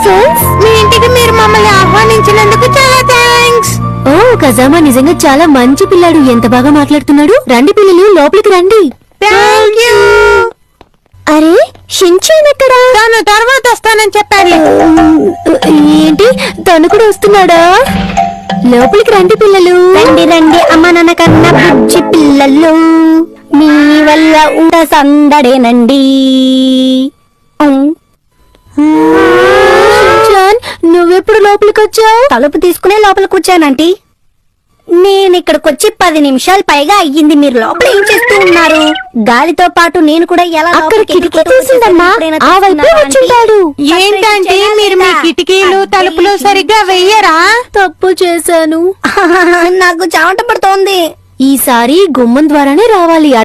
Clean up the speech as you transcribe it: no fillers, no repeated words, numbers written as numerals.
Friends, మీ ఇంటికి మీరు మమ్మల్ని ఆహ్వానించినందుకు చాలా థ్యాంక్స్. ఓ ఖజామా నిజంగా చాలా మంచి పిల్లాడు. ఎంత బాగా మాట్లాడుతున్నాడు. రండి పిల్లలు, లోపలికి రండి. థాంక్యూ. అరే షిన్చాన్ ఎక్కడా? తను తర్వాత వస్తానని చెప్పాడు. ఏంటి, తను కూడా వస్తున్నాడా? లోపలికి రండి పిల్లలు. రండి రండి అమ్మ నాన్న కన్నా బుజ్జి పిల్లలు, మీ వల్ల ఉంట సందడేనండి. నువ్వెప్పుడు లోపలికి వచ్చావు? తలుపు తీసుకునే లోపలికి వచ్చానంటీ. నేను ఇక్కడికొచ్చి 10 నిమిషాలు పైగా అయ్యింది. మీరు లోపల ఏం చేస్తూ ఉన్నారు? గాలితో పాటు నేను కూడా ఎలా అక్కడ కిటికీ తీసిందమ్మా, ఆ వైపు వచ్చుంటాడు. ఏంటంటే మీరు మీ కిటికీలు తలుపులు సరిగ్గా వెయ్యరా? తప్పు చేశాను. నాకు చెమట పడుతోంది. ఈసారి గుమ్మం ద్వారానే రావాలి.